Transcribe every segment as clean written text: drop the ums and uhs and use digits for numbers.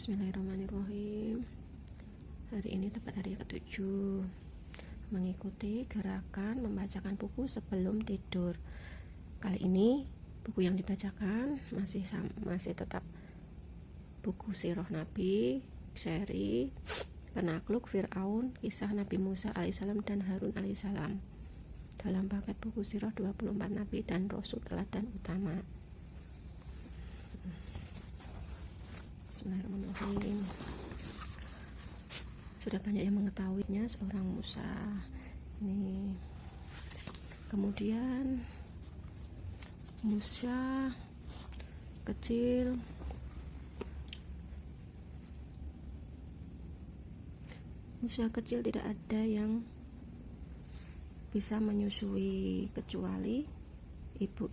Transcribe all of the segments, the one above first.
Bismillahirrahmanirrahim. Hari ini tepat hari ke-7, mengikuti gerakan membacakan buku sebelum tidur. Kali ini buku yang dibacakan masih tetap buku Sirah Nabi, seri Penakluk Fir'aun, kisah Nabi Musa alaihissalam dan Harun alaihissalam, dalam paket buku Sirah 24 Nabi dan Rasul teladan utama. Bismillahirrahmanirrahim. Sudah banyak yang mengetahuinya seorang Musa ini. Kemudian Musa kecil tidak ada yang bisa menyusui kecuali ibu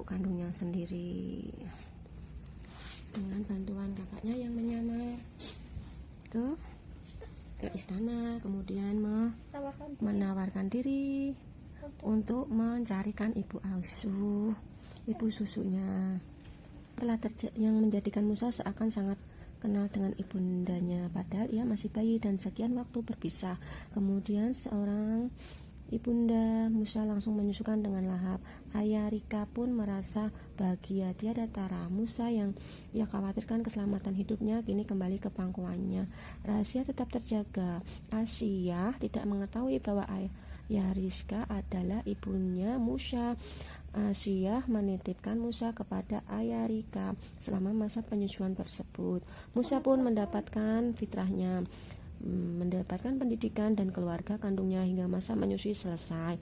kandungnya sendiri. Dengan bantuan kakaknya yang menyamar ke istana, kemudian menawarkan diri untuk mencarikan ibu susunya. Yang menjadikan Musa seakan sangat kenal dengan ibundanya, padahal ia masih bayi dan sekian waktu berpisah. Kemudian seorang ibunda Musa langsung menyusukan dengan lahap. Ayah Rika pun merasa bahagia. Tiada tara. Musa yang ia khawatirkan keselamatan hidupnya kini kembali ke pangkuannya. Rahasia tetap terjaga. Asiyah tidak mengetahui bahwa ayah Rizka adalah ibunya Musa. Asiyah menitipkan Musa kepada ayah Rika selama masa penyusuan tersebut. Musa pun mendapatkan fitrahnya, mendapatkan pendidikan dan keluarga kandungnya hingga masa menyusui selesai.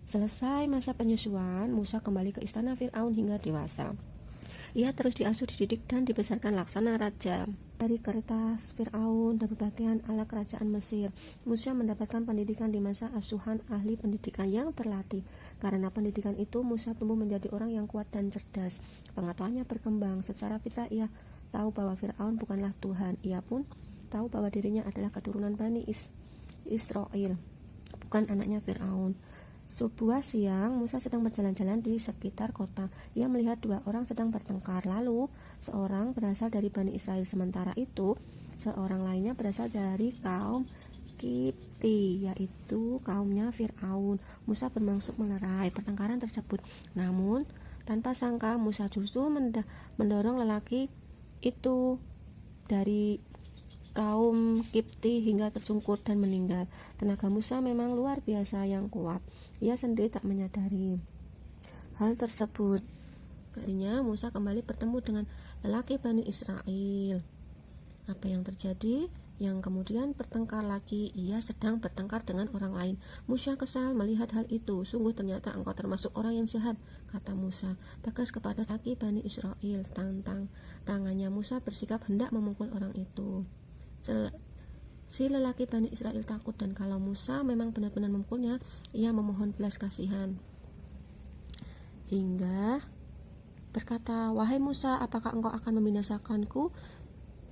Selesai masa penyusuan, Musa kembali ke istana Fir'aun hingga dewasa. Ia terus diasuh, dididik dan dibesarkan laksana raja dari kertas Fir'aun dan berpakaian ala kerajaan Mesir. Musa mendapatkan pendidikan di masa asuhan ahli pendidikan yang terlatih. Karena pendidikan itu, Musa tumbuh menjadi orang yang kuat dan cerdas. Pengetahuannya berkembang. Secara fitrah ia tahu bahwa Fir'aun bukanlah Tuhan. Ia pun tahu bahwa dirinya adalah keturunan Bani Israel, bukan anaknya Fir'aun. Sebuah siang, Musa sedang berjalan-jalan di sekitar kota. Ia melihat dua orang sedang bertengkar. Lalu, seorang berasal dari Bani Israel, sementara itu, seorang lainnya berasal dari kaum Kipti, yaitu kaumnya Fir'aun. Musa bermaksud melerai pertengkaran tersebut. Namun, tanpa sangka, Musa justru mendorong lelaki itu dari kaum Kipti hingga tersungkur dan meninggal. Tenaga Musa memang luar biasa yang kuat. Ia sendiri tak menyadari hal tersebut. Akhirnya Musa kembali bertemu dengan lelaki Bani Israel. Apa yang terjadi? Yang kemudian bertengkar lagi. Ia sedang bertengkar dengan orang lain. Musa kesal melihat hal itu. Sungguh ternyata engkau termasuk orang yang jahat, kata Musa tegas kepada lelaki Bani Israel. Tangannya Musa bersikap hendak memukul orang itu. Si lelaki Bani Israel takut, dan kalau Musa memang benar-benar memukulnya, ia memohon belas kasihan hingga berkata, "Wahai Musa, apakah engkau akan membinasakanku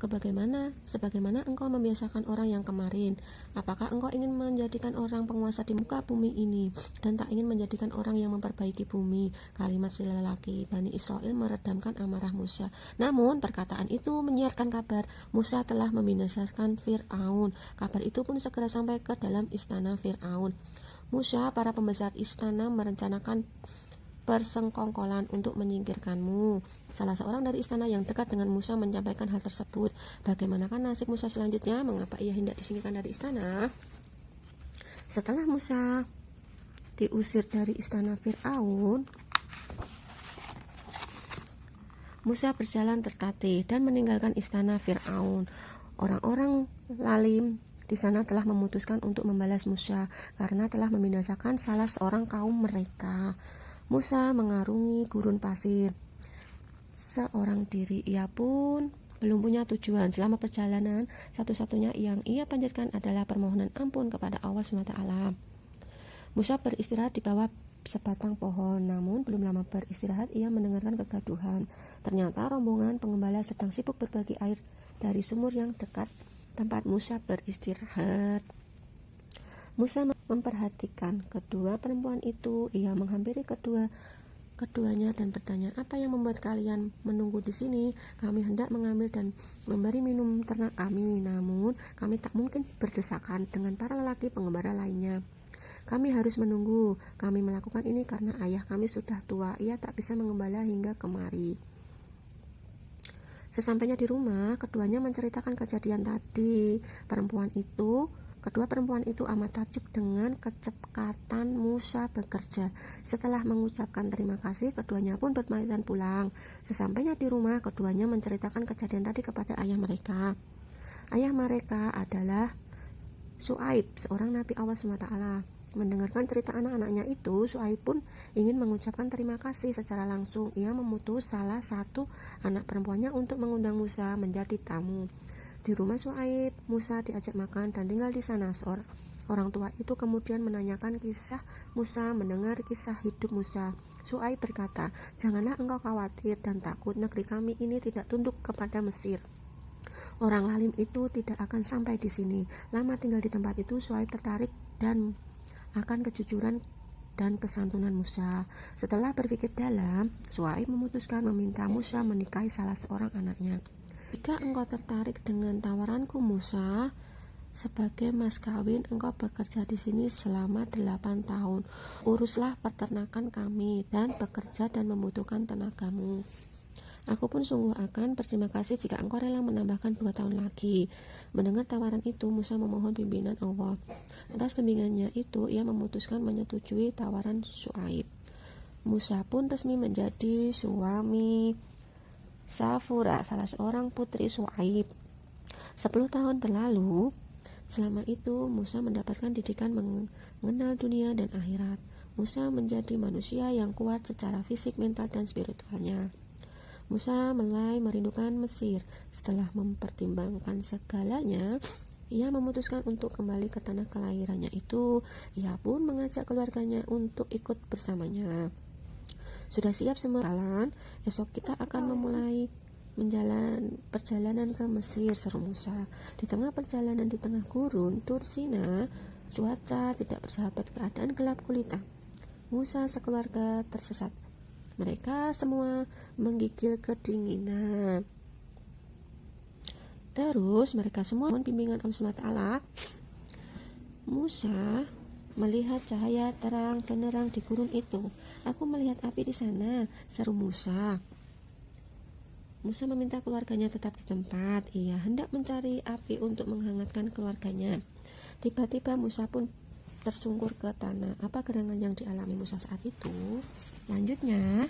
sebagaimana engkau membiasakan orang yang kemarin? Apakah engkau ingin menjadikan orang penguasa di muka bumi ini dan tak ingin menjadikan orang yang memperbaiki bumi?" Kalimat si lelaki Bani Israel meredamkan amarah Musa. Namun perkataan itu menyiarkan kabar Musa telah membinasakan Fir'aun. Kabar itu pun segera sampai ke dalam istana Fir'aun. Musa, para pembesar istana merencanakan persengkongkolan untuk menyingkirkanmu. Salah seorang dari istana yang dekat dengan Musa menyampaikan hal tersebut. Bagaimanakah nasib Musa selanjutnya? Mengapa ia hendak disingkirkan dari istana? Setelah Musa diusir dari istana Fir'aun, Musa berjalan tertatih dan meninggalkan istana Fir'aun. Orang-orang lalim di sana telah memutuskan untuk membalas Musa karena telah membinasakan salah seorang kaum mereka. Musa mengarungi gurun pasir seorang diri. Ia pun belum punya tujuan. Selama perjalanan, satu-satunya yang ia panjatkan adalah permohonan ampun kepada Allah SWT. Musa beristirahat di bawah sebatang pohon. Namun belum lama beristirahat, ia mendengarkan kegaduhan. Ternyata rombongan pengembala sedang sibuk berbagi air dari sumur yang dekat tempat Musa beristirahat. Musa memperhatikan kedua perempuan itu. Ia menghampiri keduanya dan bertanya, "Apa yang membuat kalian menunggu di sini? Kami hendak mengambil dan memberi minum ternak kami, namun kami tak mungkin berdesakan dengan para lelaki pengembara lainnya. Kami harus menunggu. Kami melakukan ini karena ayah kami sudah tua. Ia tak bisa mengembala hingga kemari." Sesampainya di rumah, keduanya menceritakan kejadian tadi. Kedua perempuan itu amat takjub dengan kecepatan Musa bekerja. Setelah mengucapkan terima kasih, keduanya pun berpamitan pulang. Sesampainya di rumah, keduanya menceritakan kejadian tadi kepada ayah mereka. Ayah mereka adalah Syuaib, seorang nabi Allah SWT. Mendengarkan cerita anak-anaknya itu, Syuaib pun ingin mengucapkan terima kasih secara langsung. Ia memutus salah satu anak perempuannya untuk mengundang Musa menjadi tamu. Di rumah Syuaib, Musa diajak makan dan tinggal di sana. Orang tua itu kemudian menanyakan kisah Musa. Mendengar kisah hidup Musa, Syuaib berkata, "Janganlah engkau khawatir dan takut, negeri kami ini tidak tunduk kepada Mesir. Orang lalim itu tidak akan sampai di sini." Lama tinggal di tempat itu, Syuaib tertarik dan akan kejujuran dan kesantunan Musa. Setelah berpikir dalam, Syuaib memutuskan meminta Musa menikahi salah seorang anaknya. "Jika engkau tertarik dengan tawaranku Musa, sebagai mas kawin engkau bekerja di sini selama 8 tahun. Uruslah peternakan kami dan bekerja dan membutuhkan tenagamu. Aku pun sungguh akan berterima kasih jika engkau rela menambahkan 2 tahun lagi." Mendengar tawaran itu, Musa memohon pimpinan Allah. Atas bimbingannya itu, ia memutuskan menyetujui tawaran Syuaib. Musa pun resmi menjadi suami Safura, salah seorang putri Syuaib. 10 tahun berlalu. Selama itu, Musa mendapatkan didikan mengenal dunia dan akhirat. Musa menjadi manusia yang kuat secara fisik, mental, dan spiritualnya. Musa mulai merindukan Mesir. Setelah mempertimbangkan segalanya, ia memutuskan untuk kembali ke tanah kelahirannya itu. Ia pun mengajak keluarganya untuk ikut bersamanya. "Sudah siap semua jalan? Esok kita akan memulai perjalanan ke Mesir," seru Musa. Di tengah perjalanan di tengah gurun Tur Sina, cuaca tidak bersahabat, keadaan gelap gulita. Musa sekeluarga tersesat. Mereka semua menggigil kedinginan. Terus mereka semua mohon bimbingan Allah SWT. Musa melihat cahaya terang benderang di gurun itu. "Aku melihat api di sana," seru Musa. Musa meminta keluarganya tetap di tempat. Ia hendak mencari api untuk menghangatkan keluarganya. Tiba-tiba Musa pun tersungkur ke tanah. Apa gerangan yang dialami Musa saat itu? Lanjutnya,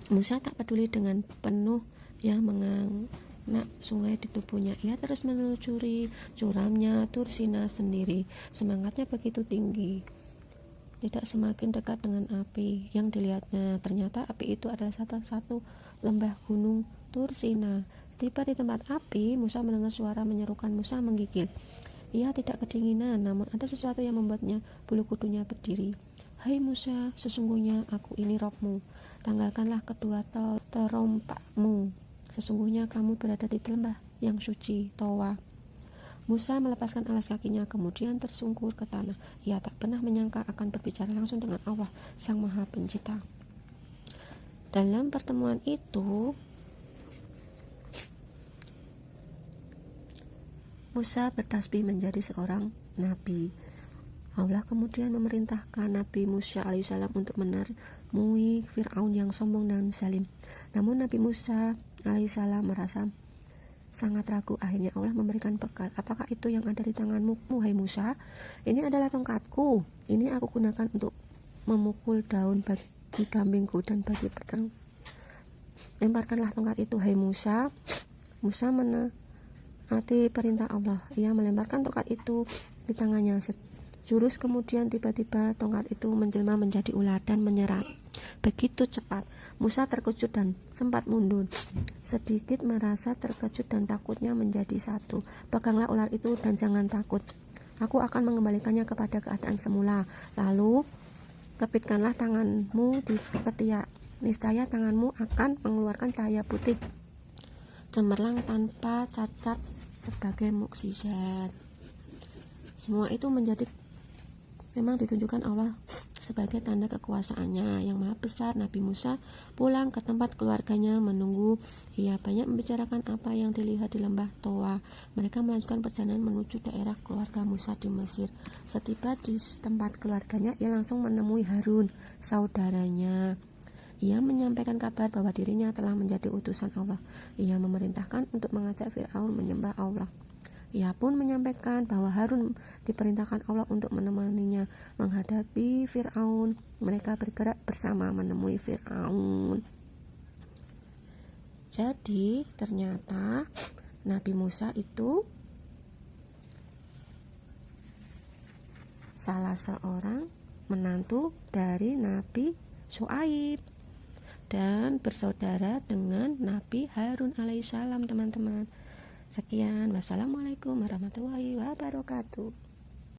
Musa tak peduli dengan penuh yang menganak sungai di tubuhnya. Ia terus menelusuri curamnya Tur Sina sendiri. Semangatnya begitu tinggi, tidak semakin dekat dengan api yang dilihatnya. Ternyata api itu adalah satu lembah gunung Tur Sina. Tiba di tempat api, Musa mendengar suara menyerukan. Musa menggigil. Ia tidak kedinginan, namun ada sesuatu yang membuatnya bulu kudunya berdiri. "Hai Musa, sesungguhnya aku ini Robmu. Tanggalkanlah kedua terompakmu. Sesungguhnya kamu berada di lembah yang suci, Towa." Musa melepaskan alas kakinya, kemudian tersungkur ke tanah. Ia tak pernah menyangka akan berbicara langsung dengan Allah, Sang Maha Pencipta. Dalam pertemuan itu, Musa bertasbih menjadi seorang nabi. Allah kemudian memerintahkan Nabi Musa alaihissalam untuk menemui Fir'aun yang sombong dan zalim. Namun Nabi Musa alaihissalam merasa sangat ragu. Akhirnya Allah memberikan bekal. "Apakah itu yang ada di tanganmu, hai Musa?" "Ini adalah tongkatku. Ini aku gunakan untuk memukul daun bagi kambingku dan bagi peternak." "Lemparkanlah tongkat itu, hai Musa." Musa menaati perintah Allah. Ia melemparkan tongkat itu di tangannya. Jurus kemudian tiba-tiba tongkat itu menjelma menjadi ular dan menyerang begitu cepat. Musa terkejut dan sempat mundur. Sedikit merasa terkejut dan takutnya menjadi satu. "Peganglah ular itu dan jangan takut. Aku akan mengembalikannya kepada keadaan semula. Lalu kepitkanlah tanganmu di ketiak. Niscaya tanganmu akan mengeluarkan cahaya putih cemerlang tanpa cacat sebagai mukjizat." Semua itu memang ditunjukkan Allah sebagai tanda kekuasaannya yang maha besar. Nabi Musa pulang ke tempat keluarganya menunggu. Ia banyak membicarakan apa yang dilihat di lembah Toa. Mereka melanjutkan perjalanan menuju daerah keluarga Musa di Mesir. Setiba di tempat keluarganya, ia langsung menemui Harun, saudaranya. Ia menyampaikan kabar bahwa dirinya telah menjadi utusan Allah. Ia memerintahkan untuk mengajak Fir'aun menyembah Allah. Ia pun menyampaikan bahwa Harun diperintahkan Allah untuk menemaninya menghadapi Fir'aun. Mereka bergerak bersama menemui Fir'aun. Jadi ternyata Nabi Musa itu salah seorang menantu dari Nabi Syuaib dan bersaudara dengan Nabi Harun alaihissalam, teman-teman. Sekian, wassalamualaikum warahmatullahi wabarakatuh.